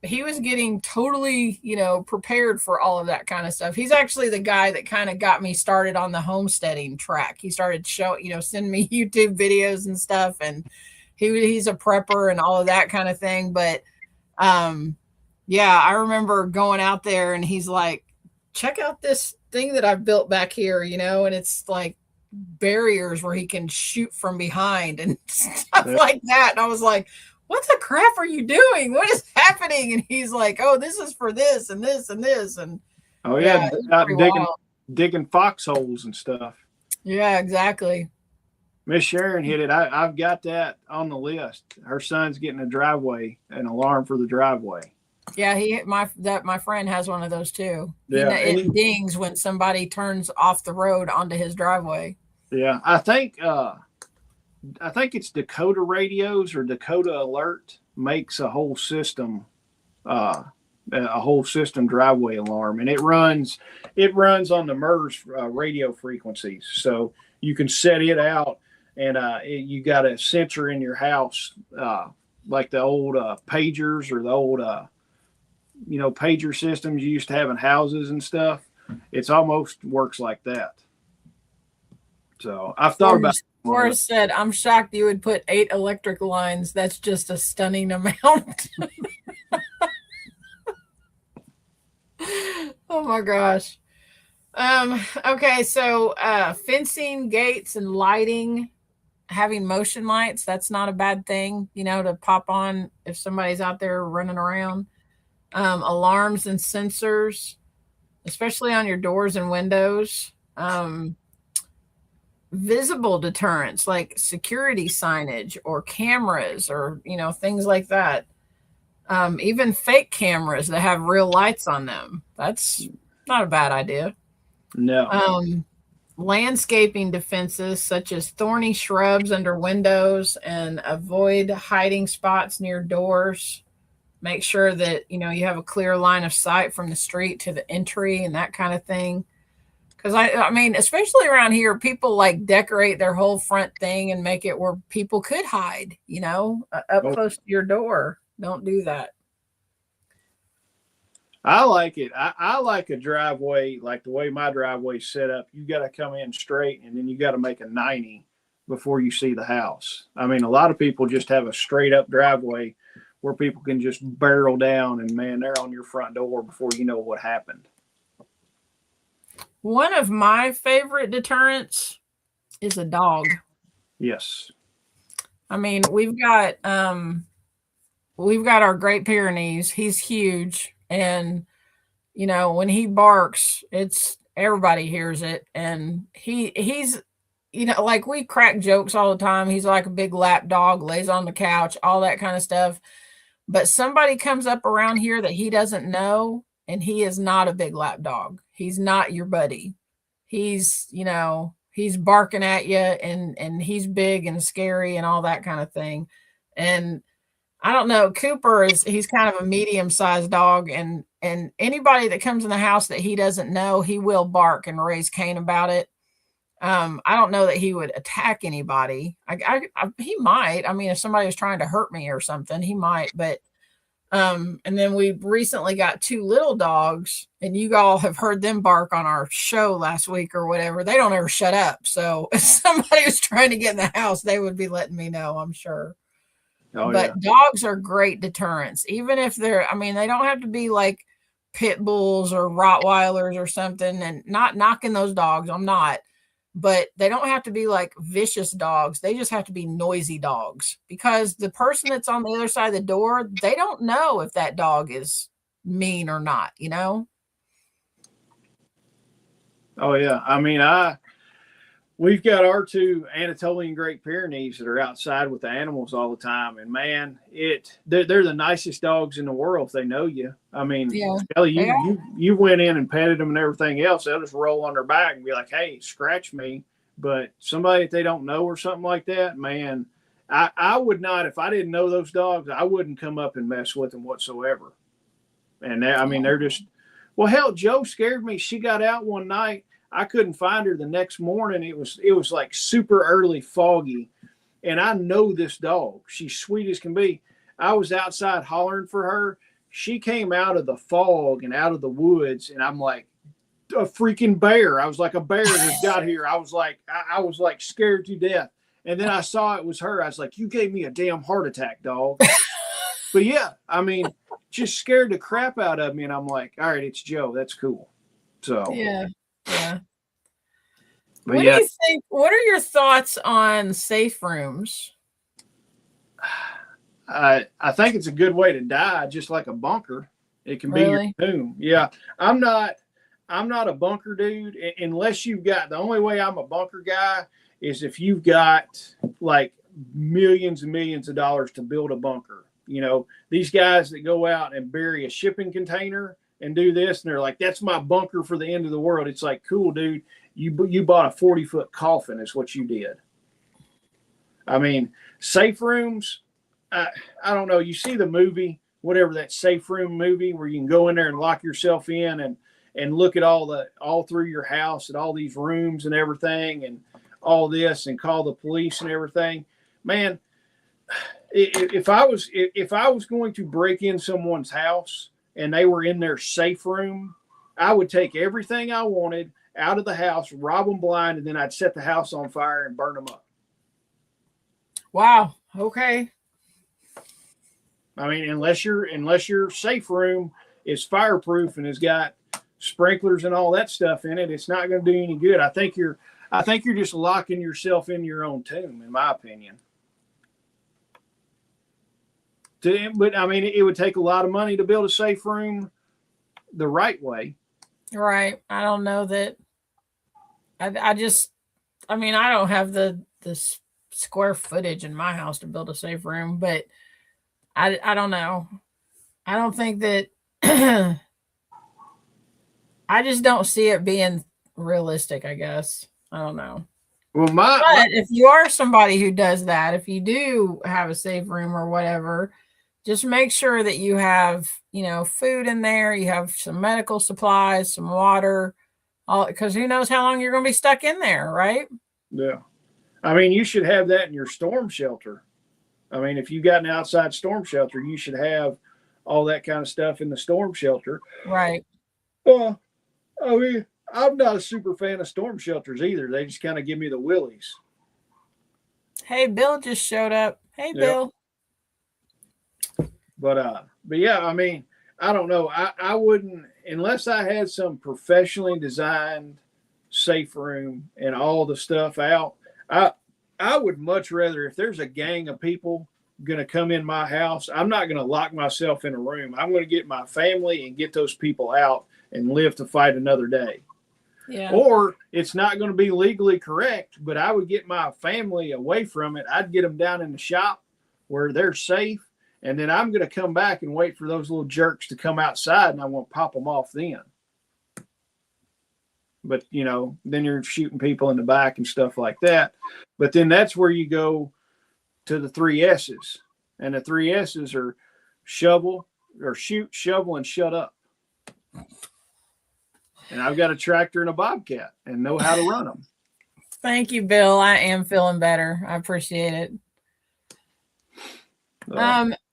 He was getting totally, prepared for all of that kind of stuff. He's actually the guy that kind of got me started on the homesteading track. He started sending me YouTube videos and stuff, and he's a prepper and all of that kind of thing. But I remember going out there and he's like, check out this thing that I've built back here, and it's like barriers where he can shoot from behind and stuff like that. And I was like, what the crap are you doing? What is happening? And he's like, oh, this is for this and this and this. And out digging foxholes and stuff. Yeah, exactly. Miss Sharon hit it. I've got that on the list. Her son's getting an alarm for the driveway. Yeah, my friend has one of those too. Yeah, it dings when somebody turns off the road onto his driveway. Yeah, I think it's Dakota Radios or Dakota Alert makes a whole system driveway alarm, and it runs on the MERS radio frequencies. So you can set it out, and you got a sensor in your house, like the old pagers or the old pager systems you used to have in houses and stuff. It's almost works like that. So I've thought about it. Forrest said, I'm shocked you would put 8 electric lines. That's just a stunning amount. Oh my gosh. Okay, so fencing, gates, and lighting, having motion lights, that's not a bad thing, to pop on if somebody's out there running around. Alarms and sensors, especially on your doors and windows. Visible deterrence like security signage or cameras or things like that. Even fake cameras that have real lights on them, that's not a bad idea. No. Landscaping defenses such as thorny shrubs under windows, and avoid hiding spots near doors. Make sure that you have a clear line of sight from the street to the entry and that kind of thing. Because I mean, especially around here, people like decorate their whole front thing and make it where people could hide, up close to your door. Don't do that. I like it. I like a driveway, like the way my driveway's set up. You got to come in straight, and then you got to make a 90 before you see the house. I mean, a lot of people just have a straight up driveway where people can just barrel down, and man, they're on your front door before you know what happened. One of my favorite deterrents is a dog. Yes. I mean, we've got our Great Pyrenees. He's huge. And, when he barks, everybody hears it. And he's you know, like we crack jokes all the time. He's like a big lap dog, lays on the couch, all that kind of stuff. But somebody comes up around here that he doesn't know, and he is not a big lap dog. He's not your buddy. He's, you know, he's barking at you, and he's big and scary and all that kind of thing. And I don't know, Cooper he's kind of a medium-sized dog, and anybody that comes in the house that he doesn't know, he will bark and raise Cain about it. I don't know that he would attack anybody. He might. I mean, if somebody was trying to hurt me or something, he might. But and then we recently got 2 little dogs, and you all have heard them bark on our show last week or whatever. They don't ever shut up. So if somebody was trying to get in the house, they would be letting me know, I'm sure. Oh, but yeah. Dogs are great deterrents, even if they're, I mean, they don't have to be like pit bulls or Rottweilers or something, and not knocking those dogs. I'm not. But they don't have to be like vicious dogs. They just have to be noisy dogs, because the person that's on the other side of the door, they don't know if that dog is mean or not, you know? Oh, yeah. I mean, we've got our 2 Anatolian Great Pyrenees that are outside with the animals all the time. And man, they're the nicest dogs in the world if they know you. I mean, Yeah. Kelly, you went in and petted them and everything else. They'll just roll on their back and be like, hey, scratch me. But somebody that they don't know or something like that, man, I would not, if I didn't know those dogs, I wouldn't come up and mess with them whatsoever. And I mean, they're just, well, hell, Joe scared me. She got out one night. I couldn't find her the next morning. It was like super early, foggy. And I know this dog. She's sweet as can be. I was outside hollering for her. She came out of the fog and out of the woods. And I'm like, a freaking bear. I was like, a bear just got here. I was like scared to death. And then I saw it was her. I was like, you gave me a damn heart attack, dog. But yeah, I mean, just scared the crap out of me. And I'm like, all right, it's Joe. That's cool. So Yeah. Yeah. But what yeah, do you think? What are your thoughts on safe rooms? I think it's a good way to die, just like a bunker. It can be Really? your tomb. Yeah, I'm not a bunker dude unless you've got. The only way I'm a bunker guy is if you've got like millions and millions of dollars to build a bunker. You know, these guys that go out and bury a shipping container and do this, and they're like, that's my bunker for the end of the world. It's like, cool, dude. You bought a 40-foot coffin is what you did. I mean, safe rooms, I don't know. You see the movie, whatever, that safe room movie where you can go in there and lock yourself in and look at all through your house at all these rooms and everything and all this and call the police and everything. Man, if I was going to break in someone's house and they were in their safe room, I would take everything I wanted out of the house, rob them blind, and then I'd set the house on fire and burn them up. Wow. Okay. I mean, unless your safe room is fireproof and has got sprinklers and all that stuff in it, it's not going to do any good. I think you're just locking yourself in your own tomb, in my opinion. But I mean, it would take a lot of money to build a safe room the right way. Right. I don't know that. I mean, I don't have the square footage in my house to build a safe room, but I don't know. I don't think that I just don't see it being realistic, I guess. I don't know. Well, but if you are somebody who does that, if you do have a safe room or whatever, just make sure that you have, you know, food in there, you have some medical supplies, some water, all, because who knows how long you're going to be stuck in there, right? Yeah. I mean, you should have that in your storm shelter. I mean, if you got an outside storm shelter, you should have all that kind of stuff in the storm shelter. Right. I mean, I'm not a super fan of storm shelters either. They just kind of give me the willies. Hey, Bill just showed up. Hey, Bill. But yeah, I mean, I don't know. I wouldn't, unless I had some professionally designed safe room and all the stuff out. I would much rather, if there's a gang of people going to come in my house, I'm not going to lock myself in a room. I'm going to get my family and get those people out and live to fight another day. Yeah. Or it's not going to be legally correct, but I would get my family away from it. I'd get them down in the shop where they're safe. And then I'm going to come back and wait for those little jerks to come outside, and I won't pop them off then. But, you know, then you're shooting people in the back and stuff like that. But then that's where you go to the 3 S's. And the 3 S's are shovel or shoot, shovel, and shut up. And I've got a tractor and a bobcat and know how to run them. Thank you, Bill. I am feeling better. I appreciate it.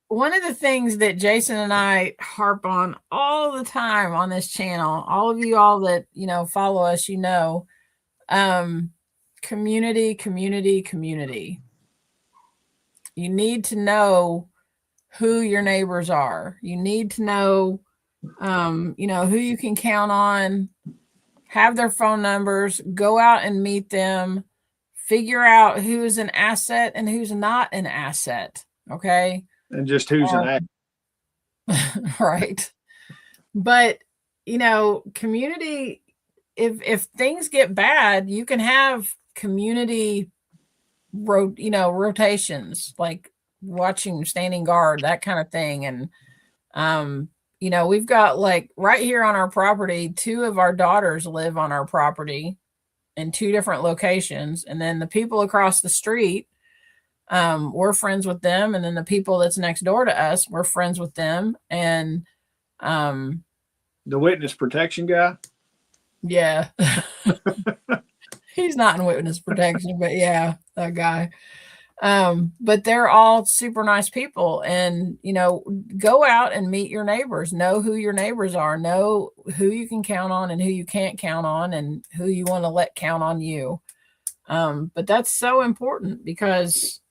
One of the things that Jason and I harp on all the time on this channel, all of you all that, you know, follow us, you know, community, community, community. You need to know who your neighbors are. You need to know, you know, who you can count on, have their phone numbers, go out and meet them, figure out who is an asset and who's not an asset. Okay. And just who's an asset. Right. But, you know, community, if things get bad, you can have community rotations, like watching, standing guard, that kind of thing. And you know, we've got, like, right here on our property, 2 of our daughters live on our property in 2 different locations. And then the people across the street, we're friends with them. And then the people that's next door to us, we're friends with them. And the witness protection guy. Yeah. He's not in witness protection, but yeah, that guy. But they're all super nice people. And, you know, go out and meet your neighbors, know who your neighbors are, know who you can count on and who you can't count on, and who you want to let count on you. But that's so important because,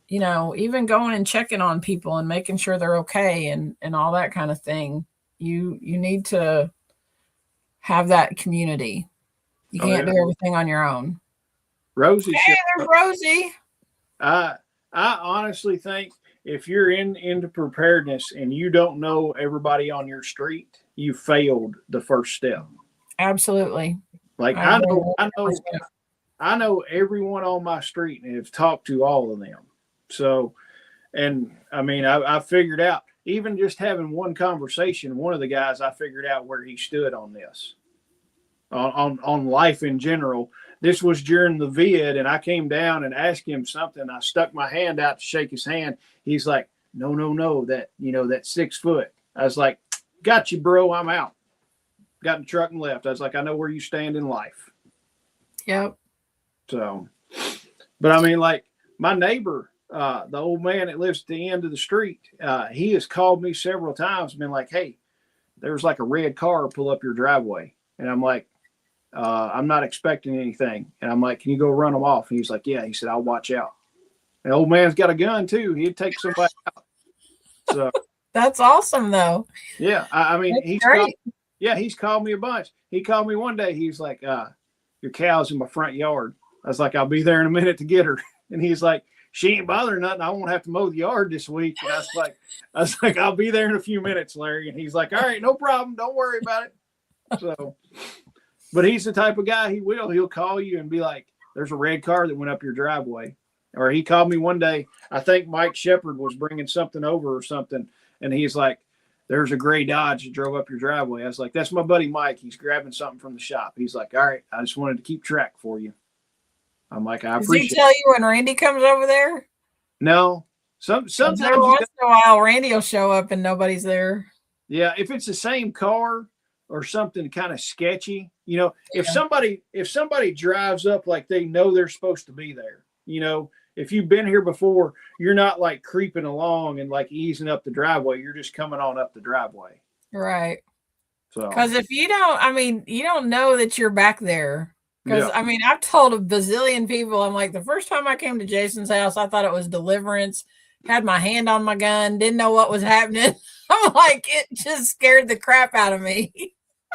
you know, even going and checking on people and making sure they're okay and all that kind of thing, you need to have that community. You can't do everything on your own. Rosie. Hey, there's Rosie. I honestly think if you're into preparedness and you don't know everybody on your street, you failed the first step. Absolutely. Like I know everyone on my street and have talked to all of them. So, and I mean, I figured out, even just having one conversation, one of the guys, I figured out where he stood on this, on life in general. This was during the vid, and I came down and asked him something. I stuck my hand out to shake his hand. He's like, no, that, you know, that 6 foot. I was like, got you, bro. I'm out. Got in the truck and left. I was like, I know where you stand in life. Yep. So, but I mean, like my neighbor, the old man that lives at the end of the street, he has called me several times and been like, hey, there's like a red car pull up your driveway. And I'm like, I'm not expecting anything. And I'm like, can you go run them off? And he's like, yeah. He said, I'll watch out. And the old man's got a gun too. He'd take somebody out. So that's awesome though. Yeah. I mean, he's called me a bunch. He called me one day. He's like, your cow's in my front yard. I was like, I'll be there in a minute to get her. And he's like, she ain't bothering nothing. I won't have to mow the yard this week. And I was like, I'll be there in a few minutes, Larry. And he's like, all right, no problem. Don't worry about it. So, but he's the type of guy, he'll call you and be like, there's a red car that went up your driveway. Or he called me one day. I think Mike Shepard was bringing something over or something. And he's like, there's a gray Dodge that drove up your driveway. I was like, that's my buddy Mike. He's grabbing something from the shop. He's like, all right, I just wanted to keep track for you. I'm like, I appreciate it. Does he tell you when Randy comes over there? No. Sometimes once in a while, Randy will show up and nobody's there. Yeah, if it's the same car or something kind of sketchy, you know, if somebody drives up like they know they're supposed to be there, you know, if you've been here before, you're not like creeping along and like easing up the driveway. You're just coming on up the driveway. Right. So, because if you don't know that you're back there. Because, I mean, I've told a bazillion people, I'm like, the first time I came to Jason's house, I thought it was deliverance, had my hand on my gun, didn't know what was happening. I'm like, it just scared the crap out of me.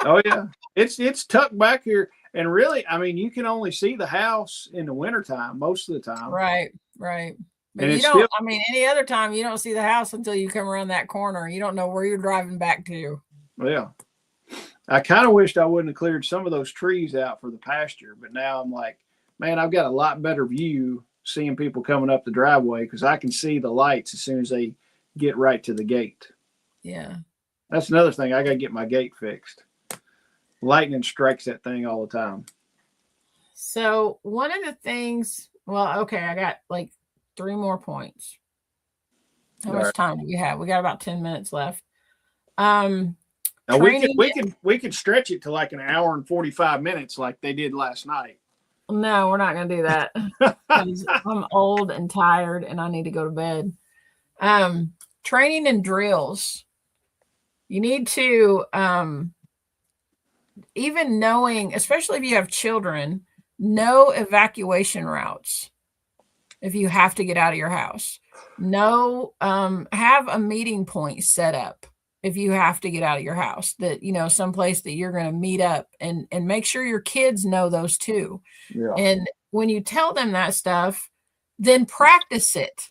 Oh, yeah. It's tucked back here. And really, I mean, you can only see the house in the wintertime most of the time. Right. But and any other time, you don't see the house until you come around that corner. You don't know where you're driving back to. Yeah. I kind of wished I wouldn't have cleared some of those trees out for the pasture, but now I'm like, man, I've got a lot better view seeing people coming up the driveway because I can see the lights as soon as they get right to the gate. Yeah. That's another thing. I got to get my gate fixed. Lightning strikes that thing all the time. So one of the things, well, okay, I got like 3 more points. How much time do we have? We got about 10 minutes left. Now we could stretch it to like an hour and 45 minutes like they did last night. No, we're not going to do that because I'm old and tired and I need to go to bed. Training and drills. You need to, even knowing, especially if you have children, know evacuation routes. If you have to get out of your house, have a meeting point set up. If you have to get out of your house, that, someplace that you're going to meet up, and make sure your kids know those too. Yeah. And when you tell them that stuff, then practice it.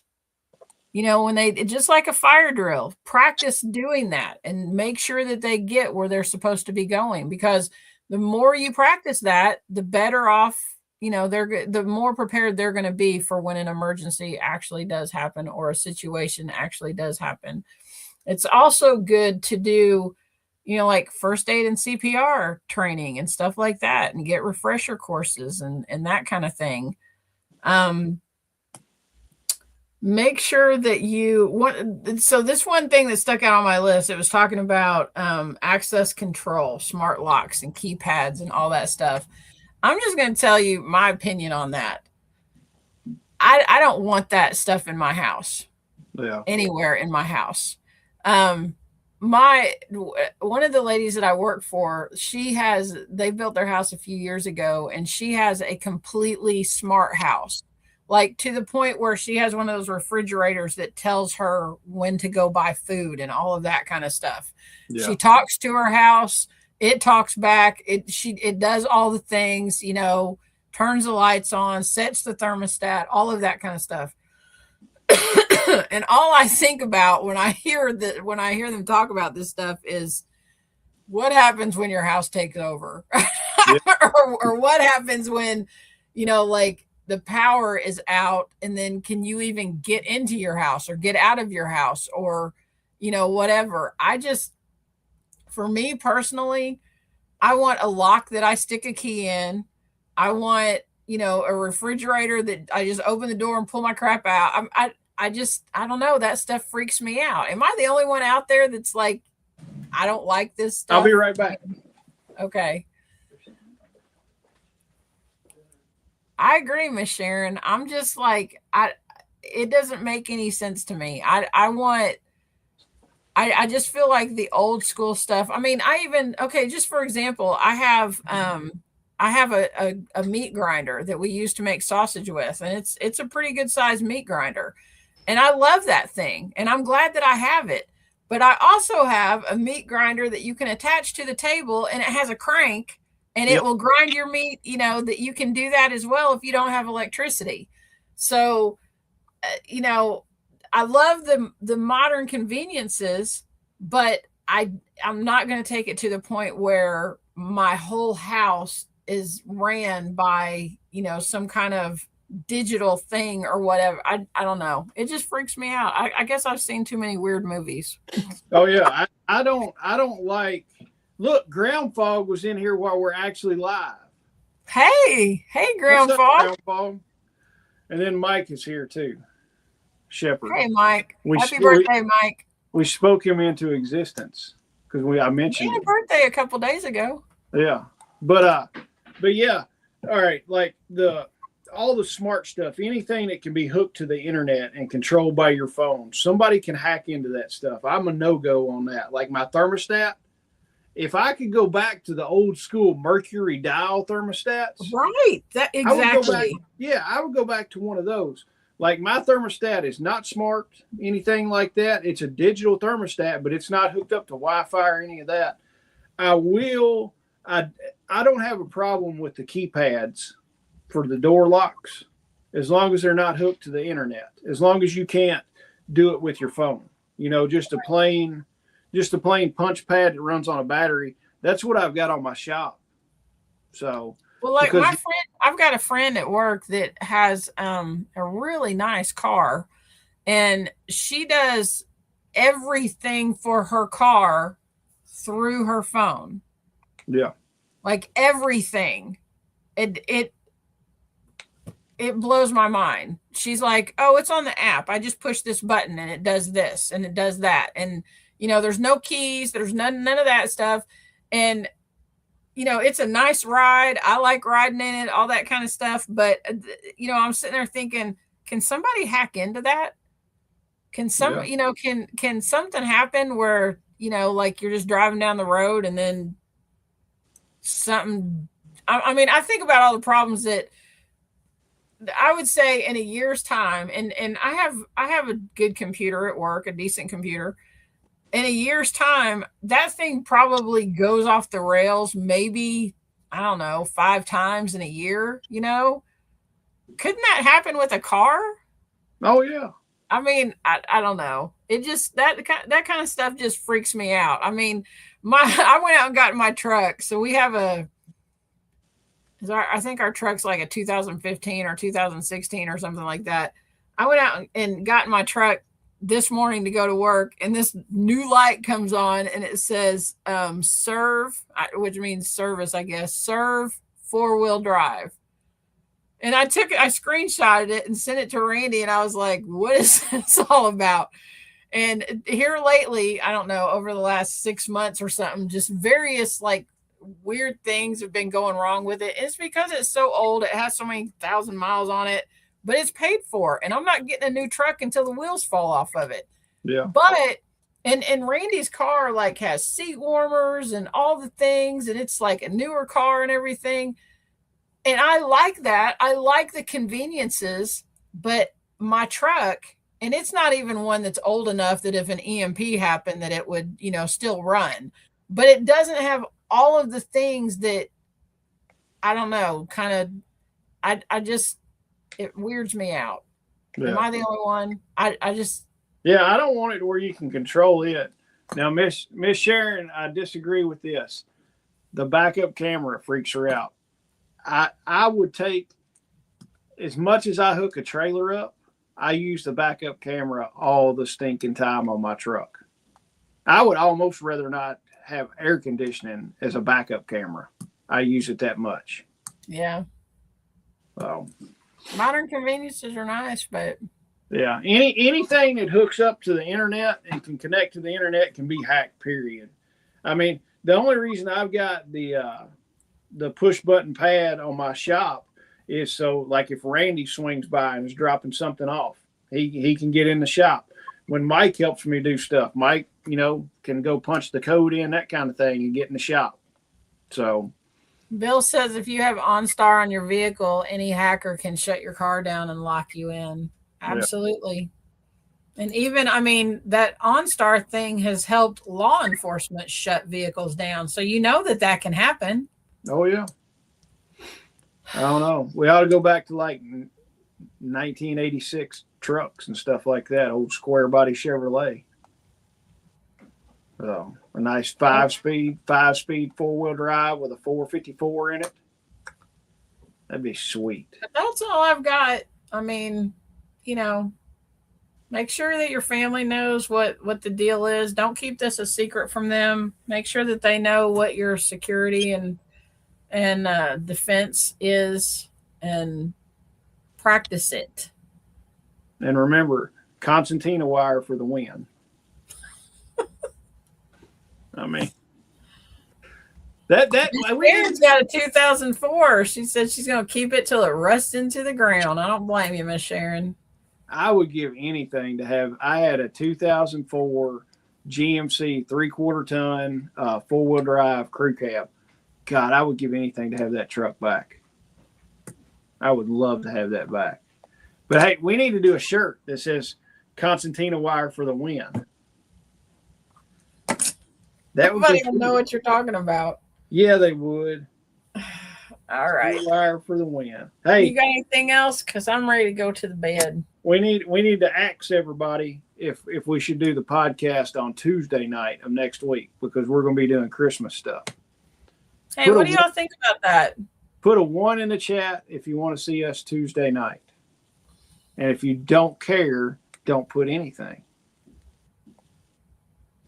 When they, just like a fire drill, practice doing that and make sure that they get where they're supposed to be going, because the more you practice that, the better off, the more prepared they're going to be for when an emergency actually does happen or a situation actually does happen. It's also good to do, like first aid and CPR training and stuff like that, and get refresher courses and that kind of thing. Make sure that so this one thing that stuck out on my list, it was talking about access control, smart locks and keypads and all that stuff. I'm just going to tell you my opinion on that. I don't want that stuff in my house. Yeah. Anywhere in my house. One of the ladies that I work for, they built their house a few years ago, and she has a completely smart house, like to the point where she has one of those refrigerators that tells her when to go buy food and all of that kind of stuff. Yeah. She talks to her house. It talks back. It does all the things, turns the lights on, sets the thermostat, all of that kind of stuff. And all I think about when I hear them talk about this stuff is what happens when your house takes over. Yeah. or what happens when, like the power is out, and then can you even get into your house or get out of your house, or, whatever. For me personally, I want a lock that I stick a key in. I want, a refrigerator that I just open the door and pull my crap out. I don't know. That stuff freaks me out. Am I the only one out there that's like, I don't like this stuff? I'll be right back. Okay. I agree, Miss Sharon. I'm just like, it doesn't make any sense to me. I just feel like the old school stuff. I mean, just for example, I have a meat grinder that we used to make sausage with, and it's a pretty good sized meat grinder. And I love that thing, and I'm glad that I have it. But I also have a meat grinder that you can attach to the table, and it has a crank, and It will grind your meat, that you can do that as well if you don't have electricity. So, I love the modern conveniences, but I'm not going to take it to the point where my whole house is ran by, some kind of digital thing or whatever. I don't know. It just freaks me out. I guess I've seen too many weird movies. Oh yeah. I don't like, look, Ground Fog was in here while we're actually live. Hey, Ground Fog. Ground Fog. And then Mike is here too. Shepherd. Hey, Mike. Happy birthday, Mike. We spoke him into existence because I mentioned he had a birthday a couple days ago. Yeah. But yeah. All right. Like all the smart stuff, anything that can be hooked to the internet and controlled by your phone, somebody can hack into that stuff. I'm a no-go on that. Like my thermostat, if I could go back to the old school mercury dial thermostats. Right. Exactly. I would go back to one of those. Like my thermostat is not smart, anything like that. It's a digital thermostat, but it's not hooked up to Wi-Fi or any of that. I don't have a problem with the keypads for the door locks, as long as they're not hooked to the internet, as long as you can't do it with your phone, just a plain punch pad that runs on a battery. that's what I've got on my shop. So, well, like because my friend, I've got a friend at work that has a really nice car, and she does everything for her car through her phone. yeah, Like everything. It blows my mind. She's like, "Oh, it's on the app. I just push this button and it does this and it does that." And there's no keys, there's none of that stuff. And it's a nice ride. I like riding in it, all that kind of stuff. But I'm sitting there thinking, can somebody hack into that? Can can something happen where, like you're just driving down the road and then something, I mean, I think about all the problems that I would say in a year's time, and I have a good computer at work, a decent computer. In a year's time, that thing probably goes off the rails, maybe, I don't know, 5 times in a year, Couldn't that happen with a car? oh yeah, I mean, I don't know. It just, that kind of stuff just freaks me out. I mean, I went out and got in my truck. So we have I think our truck's like a 2015 or 2016 or something like that. I went out and got in my truck this morning to go to work, and this new light comes on and it says serve, which means service, I guess, serve 4-wheel drive. And I screenshotted it and sent it to Randy, and I was like, what is this all about? And here lately, I don't know, over the last 6 months or something, just various like weird things have been going wrong with it. It's because it's so old. It has so many 1,000 miles on it, but it's paid for, and I'm not getting a new truck until the wheels fall off of it. yeah. But and Randy's car like has seat warmers and all the things, and it's like a newer car and everything. And I like that. I like the conveniences, but my truck, and it's not even one that's old enough that if an EMP happened that it would, still run, but it doesn't have all of the things that, I don't know, kind of, I just, it weirds me out. Yeah. Am I the only one? I just. Yeah, I don't want it where you can control it. Now, Miss Sharon, I disagree with this. The backup camera freaks her out. I would take, as much as I hook a trailer up, I use the backup camera all the stinking time on my truck. I would almost rather not have air conditioning as a backup camera. I use it that much. Yeah. So modern conveniences are nice, but yeah, anything that hooks up to the internet and can connect to the internet can be hacked, period. I mean, the only reason I've got the push button pad on my shop is so, like, if Randy swings by and is dropping something off, he can get in the shop. When Mike helps me do stuff, Mike, can go punch the code in, that kind of thing, and get in the shop. So Bill says if you have OnStar on your vehicle, any hacker can shut your car down and lock you in. Absolutely. Yeah. And even, I mean, that OnStar thing has helped law enforcement shut vehicles down. So that can happen. Oh, yeah. I don't know. We ought to go back to like 1986 trucks and stuff like that, old square body Chevrolet. So a nice 5-speed 4-wheel drive with a 454 in it. That'd be sweet. But that's all I've got. I mean, make sure that your family knows what the deal is. Don't keep this a secret from them. Make sure that they know what your security and defense is, and practice it. And remember, concertina wire for the win. I mean, Sharon's got a 2004. She said she's going to keep it till it rusts into the ground. I don't blame you, Miss Sharon. I would give anything to have. I had a 2004 GMC 3/4 ton 4-wheel drive crew cab. God, I would give anything to have that truck back. I would love to have that back. But hey, we need to do a shirt that says concertina wire for the win. Everybody will know what you're talking about. Yeah, they would. All right. Wire for the win. Hey, you got anything else? Because I'm ready to go to the bed. We need to ask everybody if we should do the podcast on Tuesday night of next week, because we're going to be doing Christmas stuff. Hey, what do y'all think about that? Put a 1 in the chat if you want to see us Tuesday night. And if you don't care, don't put anything.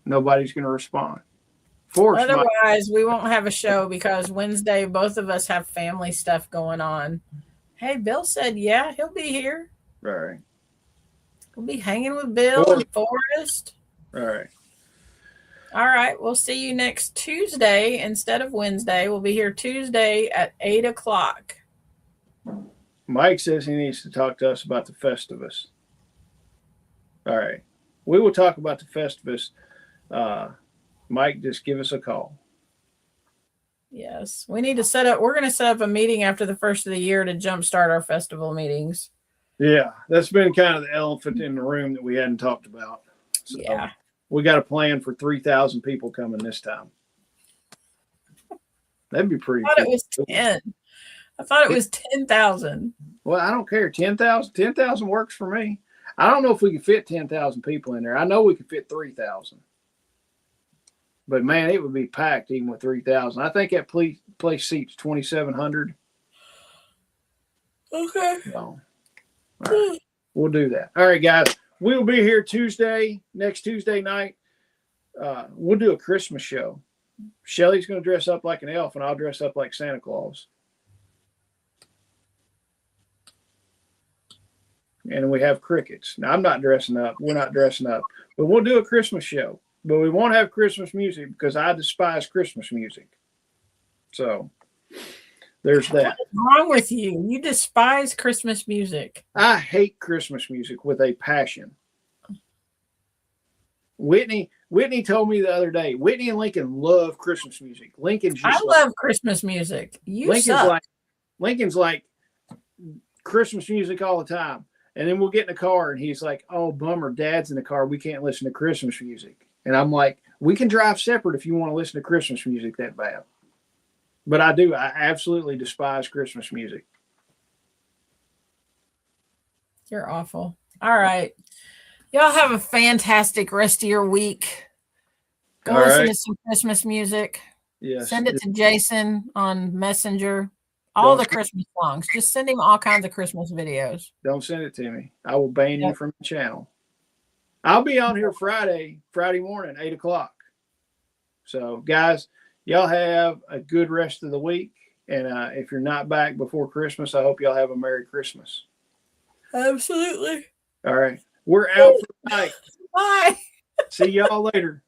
Nobody's going to respond. Otherwise, we won't have a show because Wednesday, both of us have family stuff going on. Hey, Bill said, yeah, he'll be here. All right. We'll be hanging with Bill and Forrest. All right. All right. We'll see you next Tuesday instead of Wednesday. We'll be here Tuesday at 8 o'clock. Mike says he needs to talk to us about the Festivus. All right. We will talk about the Festivus. Mike, just give us a call. Yes. We need to we're going to set up a meeting after the first of the year to jumpstart our festival meetings. Yeah. That's been kind of the elephant in the room that we hadn't talked about. So yeah. We got a plan for 3,000 people coming this time. That'd be pretty cool. I thought it was 10. I thought it was 10,000. Well, I don't care. 10,000 works for me. I don't know if we can fit 10,000 people in there. I know we could fit 3,000. But, man, it would be packed even with 3,000. I think that place seats 2,700. Okay. So, all right. We'll do that. All right, guys. We'll be here next Tuesday night. We'll do a Christmas show. Shelly's going to dress up like an elf, and I'll dress up like Santa Claus. And we have crickets. Now, I'm not dressing up. We're not dressing up. But we'll do a Christmas show. But we won't have Christmas music because I despise Christmas music. So there's that. What's wrong with you? You despise Christmas music. I hate Christmas music with a passion. Whitney told me the other day, Whitney and Lincoln love Christmas music. I love Christmas music. Lincoln's like Christmas music all the time. And then we'll get in the car and he's like, oh, bummer, Dad's in the car. We can't listen to Christmas music. And I'm like, we can drive separate if you want to listen to Christmas music that bad. But I do. I absolutely despise Christmas music. You're awful. All right. Y'all have a fantastic rest of your week. Go listen to some Christmas music. Yes. Send it to Jason on Messenger. All the Christmas songs. Just send him all kinds of Christmas videos. Don't send it to me. I will ban you from the channel. I'll be on here Friday morning, 8 o'clock. So, guys, y'all have a good rest of the week. And if you're not back before Christmas, I hope y'all have a Merry Christmas. Absolutely. All right. We're out for the night. Bye. See y'all later.